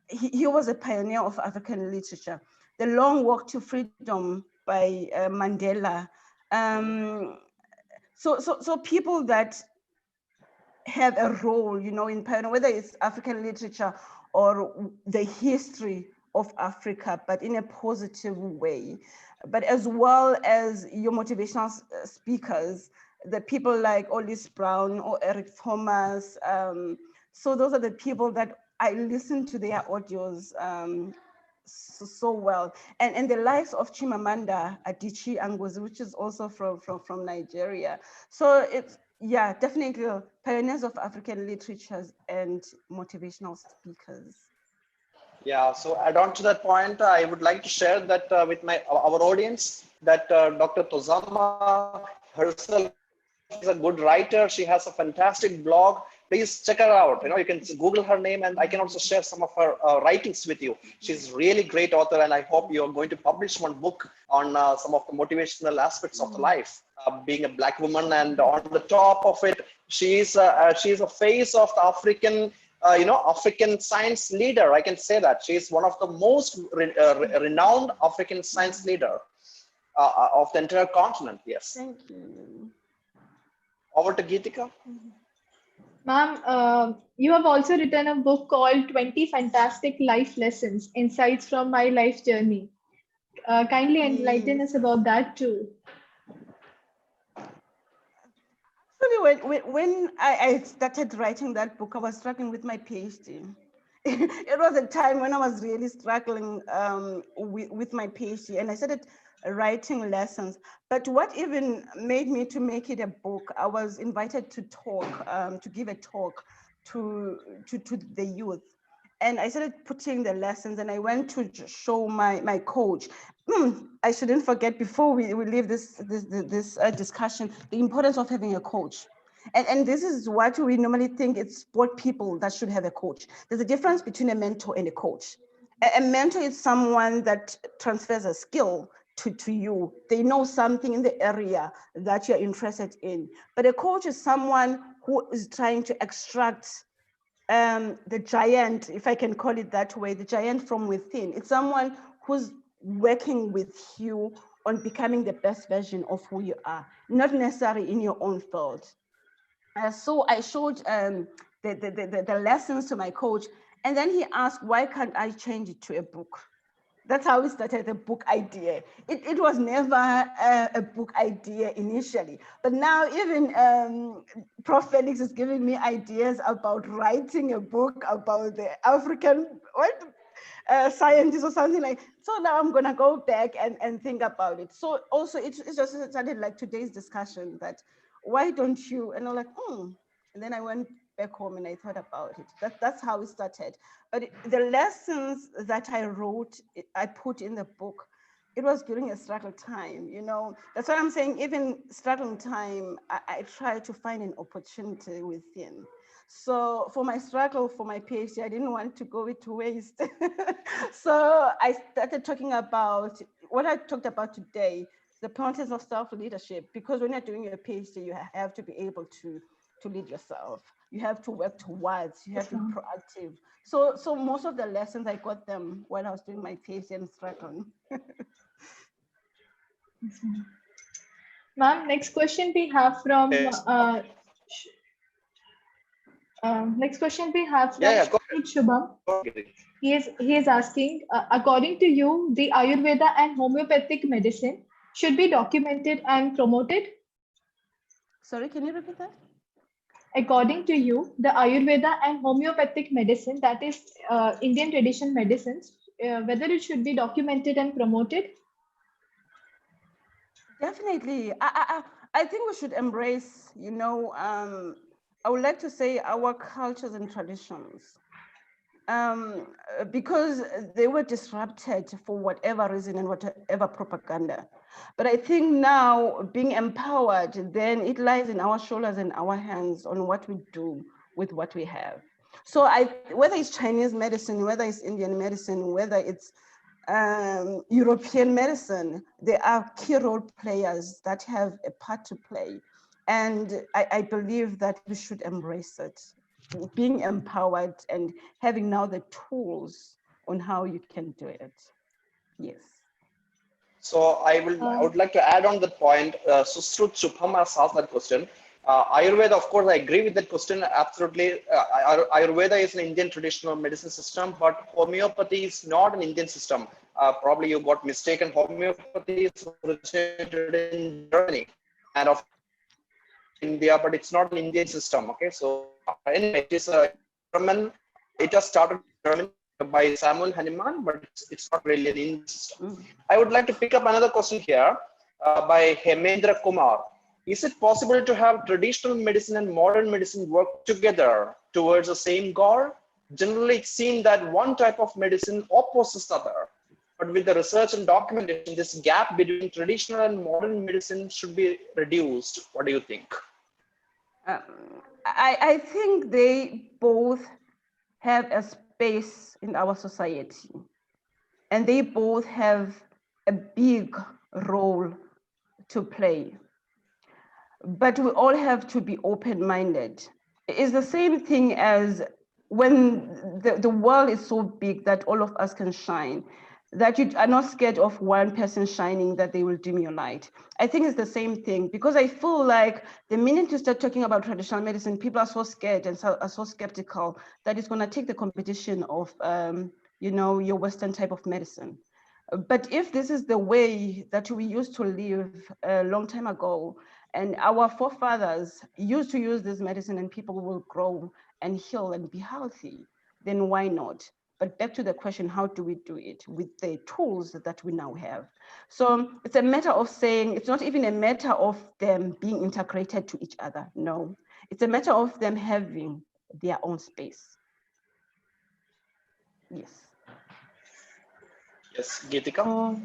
He was a pioneer of African literature. The Long Walk to Freedom by Mandela. So people that have a role, in pioneer, whether it's African literature or the history of Africa, but in a positive way. But as well as your motivational speakers, the people like Olis Brown or Eric Thomas. So those are the people that I listen to their audios so well. And the lives of Chimamanda Adichie Ngozi, which is also from Nigeria. So it's, yeah, definitely pioneers of African literatures and motivational speakers. Yeah, so add on to that point, I would like to share that with our audience that Dr. Tozama herself is a good writer. She has a fantastic blog. Please check her out. You can Google her name, and I can also share some of her writings with you. She's really great author, and I hope you're going to publish one book on some of the motivational aspects of the life. Being a Black woman, and on the top of it, she's a face of the African. African science leader. I can say that she's one of the most renowned African science leader of the entire continent. Yes. Thank you. Over to Geetika. Ma'am, you have also written a book called 20 Fantastic Life Lessons, Insights from My Life Journey. Kindly enlighten us about that too. Actually, when I started writing that book, I was struggling with my PhD. It was a time when I was really struggling with my PhD, and I started writing lessons. But what even made me to make it a book, I was invited to talk, to give a talk to the youth. And I started putting the lessons, and I went to show my coach. I shouldn't forget, before we leave this discussion, the importance of having a coach. And this is what we normally think it's sport people that should have a coach. There's a difference between a mentor and a coach. A mentor is someone that transfers a skill to you. They know something in the area that you're interested in. But a coach is someone who is trying to extract the giant, if I can call it that way, the giant from within. It's someone who's working with you on becoming the best version of who you are, not necessarily in your own field. So I showed the lessons to my coach, and then he asked, why can't I change it to a book? That's how we started the book idea. It was never a book idea initially, but now even Prof. Felix is giving me ideas about writing a book about the African scientists or something like. So now I'm gonna go back and think about it. So also it's just started like today's discussion that why don't you, and I'm like, and then I went back home and I thought about it. That's how it started. But the lessons that I wrote, I put in the book, it was during a struggle time, you know. That's why I'm saying even struggling time, I try to find an opportunity within. So for my struggle for my PhD, I didn't want to go to waste. So I started talking about what I talked about today, the importance of self-leadership, because when you're doing your PhD, you have to be able to lead yourself. You have to work towards, you have to be proactive. So most of the lessons, I got them when I was doing my PhD and struggling. Ma'am, next question we have from Shubham. He is asking, according to you, the Ayurveda and homeopathic medicine should be documented and promoted? Sorry, can you repeat that? According to you, the Ayurveda and homeopathic medicine, that is Indian traditional medicines, whether it should be documented and promoted? Definitely. I think we should embrace, you know, I would like to say our cultures and traditions, because they were disrupted for whatever reason and whatever propaganda. But I think now being empowered, then it lies in our shoulders and our hands on what we do with what we have. So whether it's Chinese medicine, whether it's Indian medicine, whether it's European medicine, there are key role players that have a part to play. And I believe that we should embrace it, being empowered and having now the tools on how you can do it. Yes. So I would like to add on that point. Susrut Shubham has asked that question. Ayurveda, of course, I agree with that question. Absolutely. Ayurveda is an Indian traditional medicine system, but homeopathy is not an Indian system. Probably you got mistaken. Homeopathy is originated in Germany and of India, but it's not an Indian system. Okay. So anyway, it is a German. It has started in Germany by Samuel Hahnemann, but it's not really an Indian system. I would like to pick up another question here by Hemendra Kumar. Is it possible to have traditional medicine and modern medicine work together towards the same goal? Generally, it's seen that one type of medicine opposes the other. But with the research and documentation, this gap between traditional and modern medicine should be reduced. What do you think? I think they both have a space in our society, and they both have a big role to play. But we all have to be open-minded. It's the same thing as when the world is so big that all of us can shine, that you are not scared of one person shining, that they will dim your light. I think it's the same thing, because I feel like the minute you start talking about traditional medicine, people are so scared and are so skeptical that it's going to take the competition of, you know, your Western type of medicine. But if this is the way that we used to live a long time ago, and our forefathers used to use this medicine and people will grow and heal and be healthy, then why not? But back to the question, how do we do it with the tools that we now have? So it's a matter of saying, it's not even a matter of them being integrated to each other. No, it's a matter of them having their own space. Yes. Yes, Geetika.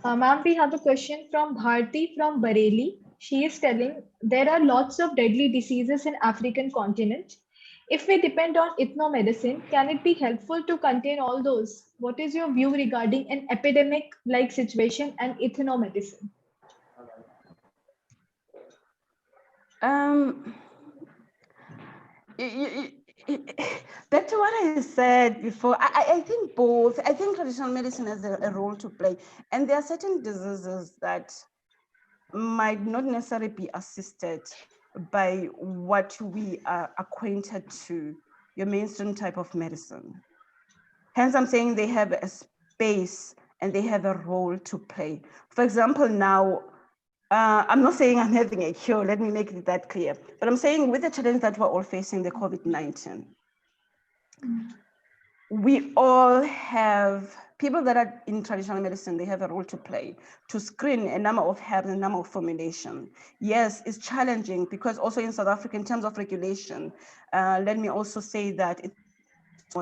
Ma'am, we have a question from Bharti from Bareilly. She is telling there are lots of deadly diseases in African continent. If we depend on ethnomedicine, can it be helpful to contain all those? What is your view regarding an epidemic-like situation and ethnomedicine? Back to what I said before, I think both. I think traditional medicine has a role to play. And there are certain diseases that might not necessarily be assisted by what we are acquainted to, your mainstream type of medicine. Hence, I'm saying they have space and they have a role to play. For example, now, I'm not saying I'm having a cure, let me make it that clear, but I'm saying with the challenge that we're all facing, the COVID-19, we all have people that are in traditional medicine, they have a role to play to screen a number of herbs and a number of formulation. Yes, it's challenging because also in South Africa, in terms of regulation, let me also say that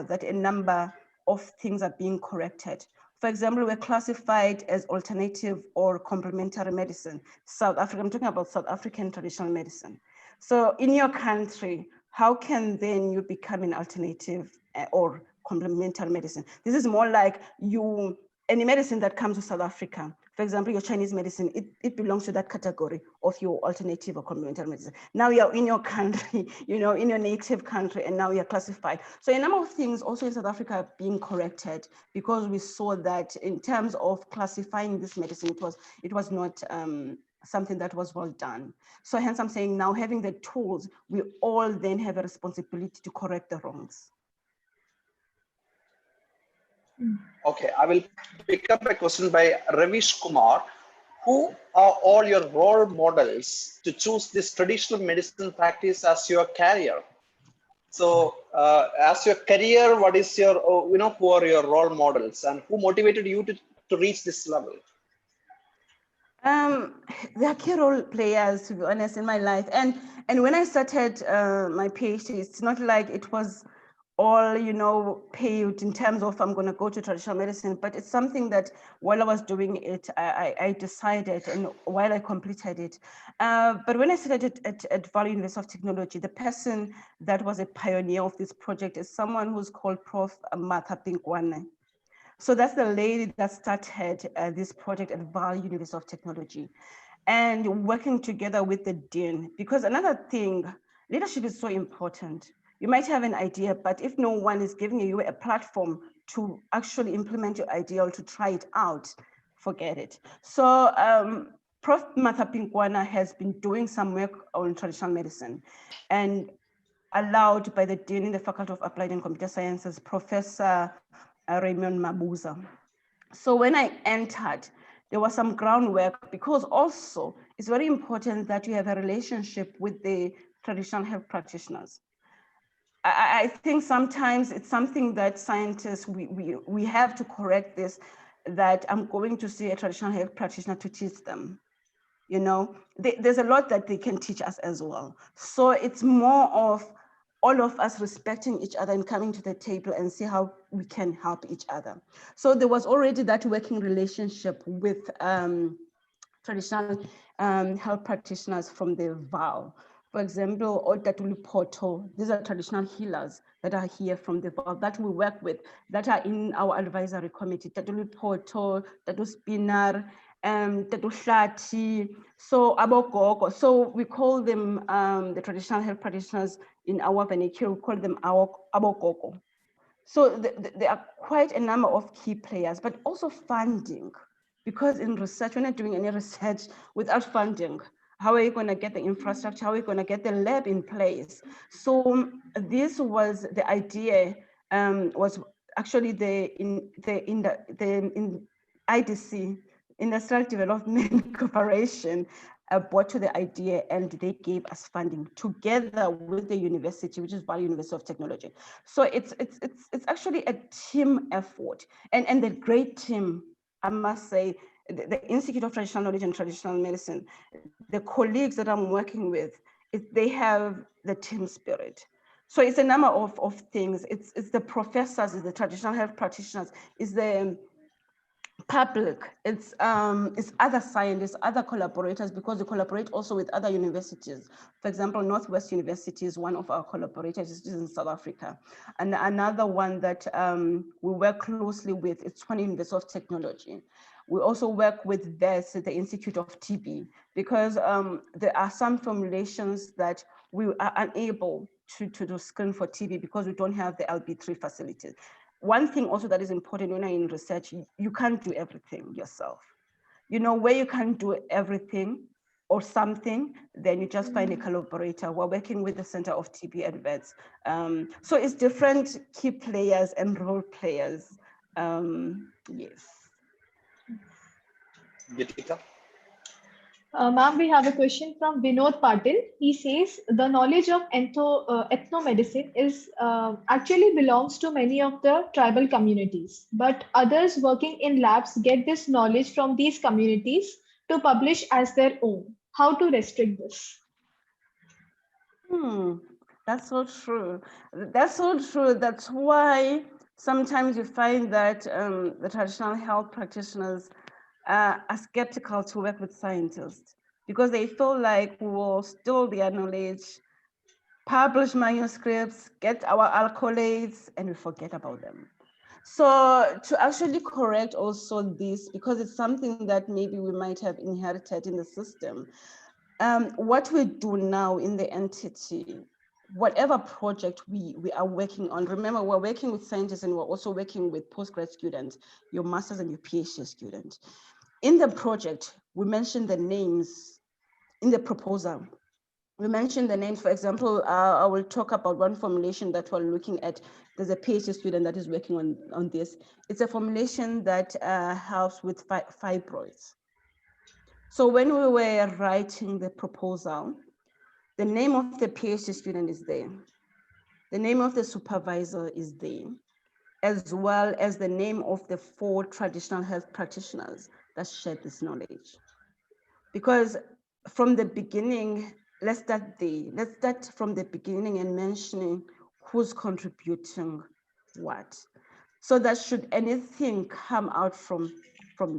that a number of things are being corrected. For example, we're classified as alternative or complementary medicine. South Africa, I'm talking about South African traditional medicine. So in your country, how can then you become an alternative or complementary medicine? This is more like any medicine that comes to South Africa, for example, your Chinese medicine, it belongs to that category of your alternative or complementary medicine. Now you're in your country, in your native country, and now you're classified. So a number of things also in South Africa are being corrected because we saw that in terms of classifying this medicine, it was not something that was well done. So hence I'm saying now having the tools, we all then have a responsibility to correct the wrongs. Okay, I will pick up a question by Ravish Kumar. Who are all your role models to choose this traditional medicine practice as your career? So, as your career, what is your, who are your role models and who motivated you to reach this level? There are key role players, to be honest, in my life. And when I started my PhD, it's not like it was all, paid in terms of I'm going to go to traditional medicine, but it's something that while I was doing it, I decided, and while I completed it. But when I started at Valley University of Technology, the person that was a pioneer of this project is someone who's called Prof. Martha Pinkwane. So that's the lady that started this project at Valley University of Technology, and working together with the dean. Because another thing, leadership is so important. You might have an idea, but if no one is giving you a platform to actually implement your idea or to try it out, forget it. So Prof. Martha Pinkwana has been doing some work on traditional medicine, and allowed by the dean in the Faculty of Applied and Computer Sciences, Professor Raymond Mabuza. So when I entered, there was some groundwork because also it's very important that you have a relationship with the traditional health practitioners. I think sometimes it's something that scientists, we have to correct this, that I'm going to see a traditional health practitioner to teach them. There's a lot that they can teach us as well. So it's more of all of us respecting each other and coming to the table and see how we can help each other. So there was already that working relationship with traditional health practitioners from the VAL. For example, Otatuli Poto, these are traditional healers that are here from the VAL that we work with, that are in our advisory committee. Tatuli Poto, Tatu Spinar, Tatu Hlati, so Abogogo. So we call them the traditional health practitioners in our vernacular, we call them our Abogogo. So there are quite a number of key players, but also funding. Because in research, when you're doing any research without funding, how are you going to get the infrastructure? How are you going to get the lab in place? So this was the idea. Was actually in IDC, Industrial Development Corporation, brought to the idea, and they gave us funding together with the university, which is Valley University of Technology. So it's actually a team effort, and the great team, I must say, the Institute of Traditional Knowledge and Traditional Medicine, the colleagues that I'm working with, they have the team spirit. So it's a number of things. It's the professors, it's the traditional health practitioners, it's the public, it's other scientists, other collaborators, because we collaborate also with other universities. For example, Northwest University is one of our collaborators, is in South Africa. And another one that we work closely with is Tshwane University of Technology. We also work with VES, the Institute of TB, because there are some formulations that we are unable to screen for TB because we don't have the LB3 facilities. One thing also that is important when you're in research, you can't do everything yourself. Where you can't do everything or something, then you just find a collaborator. We're working with the Center of TB and VETS. So it's different key players and role players Yes. Geetika? Ma'am, we have a question from Vinod Patil. He says the knowledge of ethnomedicine is actually belongs to many of the tribal communities, but others working in labs get this knowledge from these communities to publish as their own. How to restrict this? That's so true. That's so true. That's why sometimes you find that the traditional health practitioners are skeptical to work with scientists because they feel like we will steal their knowledge, publish manuscripts, get our accolades, and we forget about them. So to actually correct also this, because it's something that maybe we might have inherited in the system, what we do now in the entity, whatever project we are working on, remember we're working with scientists and we're also working with postgrad students, your master's and your PhD student. In the project, we mentioned the names in the proposal. We mentioned the names. For example, I will talk about one formulation that we're looking at. There's a PhD student that is working on this. It's a formulation that helps with fibroids. So when we were writing the proposal, the name of the PhD student is there. The name of the supervisor is there, as well as the name of the 4 traditional health practitioners that shared this knowledge. Because from the beginning, let's start from the beginning and mentioning who's contributing what. So that should anything come out from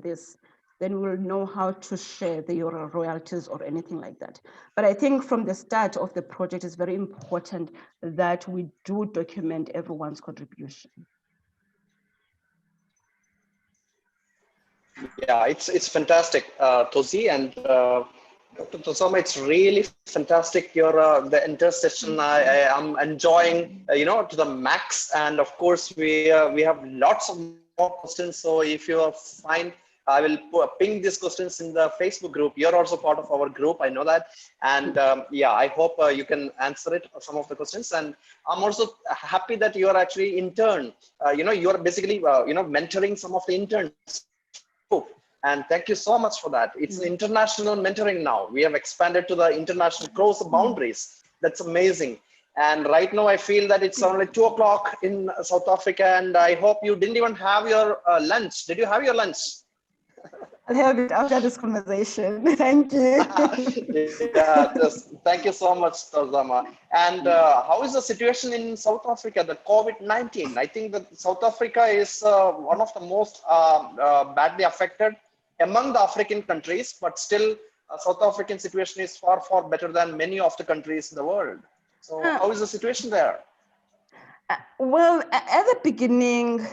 this, then we'll know how to share the royalties or anything like that. But I think from the start of the project, it's very important that we do document everyone's contribution. Yeah, it's fantastic, Tozi, and Dr. Tozama, it's really fantastic. The intercession. I am enjoying, to the max. And of course, we have lots of more questions. So if you find, I will ping these questions in the Facebook group. You're also part of our group. I know that. And yeah, I hope you can answer it, some of the questions. And I'm also happy that you are actually intern. You're basically, mentoring some of the interns. And thank you so much for that. It's international mentoring now. We have expanded to the international, cross the boundaries. That's amazing. And right now I feel that it's only 2 o'clock in South Africa, and I hope you didn't even have your lunch. Did you have your lunch? I'll have it after this conversation. Thank you. Yeah, thank you so much, Tozama. And how is the situation in South Africa, the COVID-19? I think that South Africa is one of the most badly affected among the African countries, but still South African situation is far, far better than many of the countries in the world. So how is the situation there? Well, at the beginning,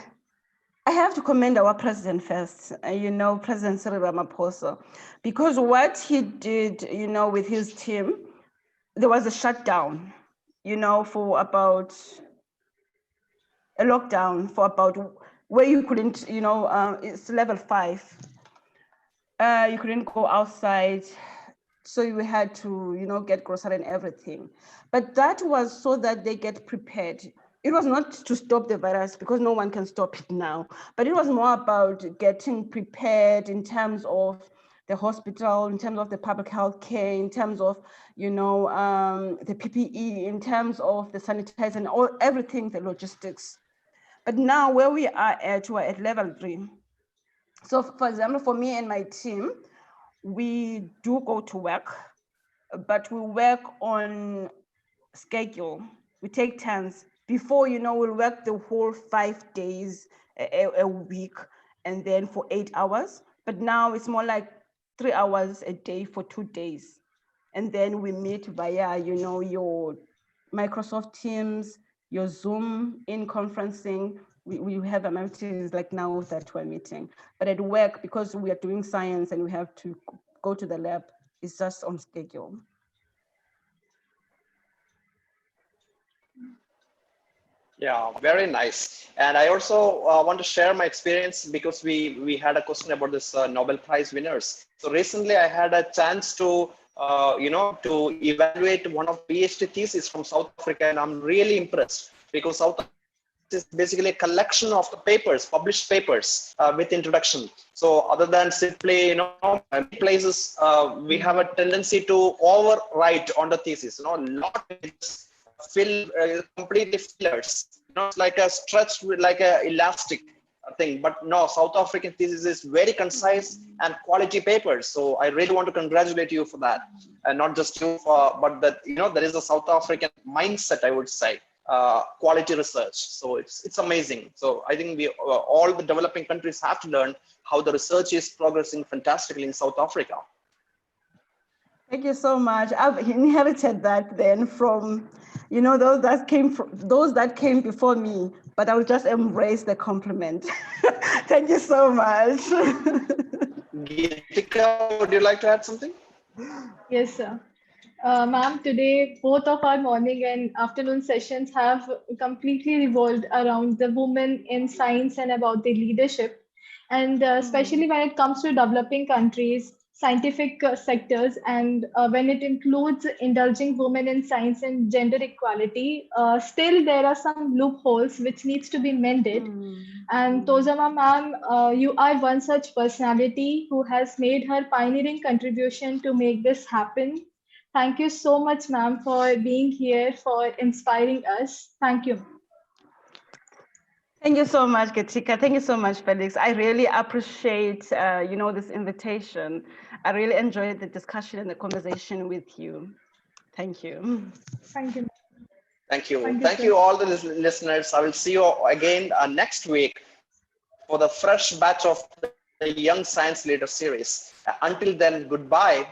I have to commend our president first, President Cyril Ramaphosa, because what he did, with his team, there was a shutdown, for about a lockdown for about where you couldn't, it's level 5. You couldn't go outside. So you had to, get grocery and everything. But that was so that they get prepared. It was not to stop the virus because no one can stop it now, but it was more about getting prepared in terms of the hospital, in terms of the public health care, in terms of, the PPE, in terms of the sanitizer and everything, the logistics. But now where we're at level 3. So for example, for me and my team, we do go to work, but we work on schedule. We take turns. Before, we'll work the whole 5 days a week, and then for 8 hours. But now it's more like 3 hours a day for 2 days. And then we meet via, your Microsoft Teams, your Zoom in conferencing. We have amenities like now that we're meeting. But at work, because we are doing science and we have to go to the lab, it's just on schedule. Yeah, very nice. And I also want to share my experience because we had a question about this Nobel Prize winners. So recently I had a chance to to evaluate one of PhD thesis from South Africa, and I'm really impressed because South is basically a collection of the papers, published papers with introduction. So other than simply, many places we have a tendency to overwrite on the thesis, lot fill completely fillers. It's like a stretched with like a elastic thing, but no, South African thesis is very concise and quality papers. So I really want to congratulate you for that, and not just you, but that there is a South African mindset, I would say, quality research. So it's amazing. So I think we all the developing countries have to learn how the research is progressing fantastically in South Africa. Thank you so much. I've inherited that then from, those that came before me, but I will just embrace the compliment. Thank you so much. Geetika, would you like to add something? Yes, sir. Ma'am, today both of our morning and afternoon sessions have completely revolved around the women in science and about their leadership. And especially when it comes to developing countries, scientific sectors, and when it includes indulging women in science and gender equality, still there are some loopholes which needs to be mended. And Tozama ma'am, you are one such personality who has made her pioneering contribution to make this happen. Thank you so much, ma'am, for being here, for inspiring us. Thank you. Thank you so much, Geetika. Thank you so much, Felix. I really appreciate, this invitation. I really enjoyed the discussion and the conversation with you. Thank you. Thank you. Thank you. Thank you, Thank you all the listeners. I will see you again next week for the fresh batch of the Young Science Leader series. Until then, goodbye.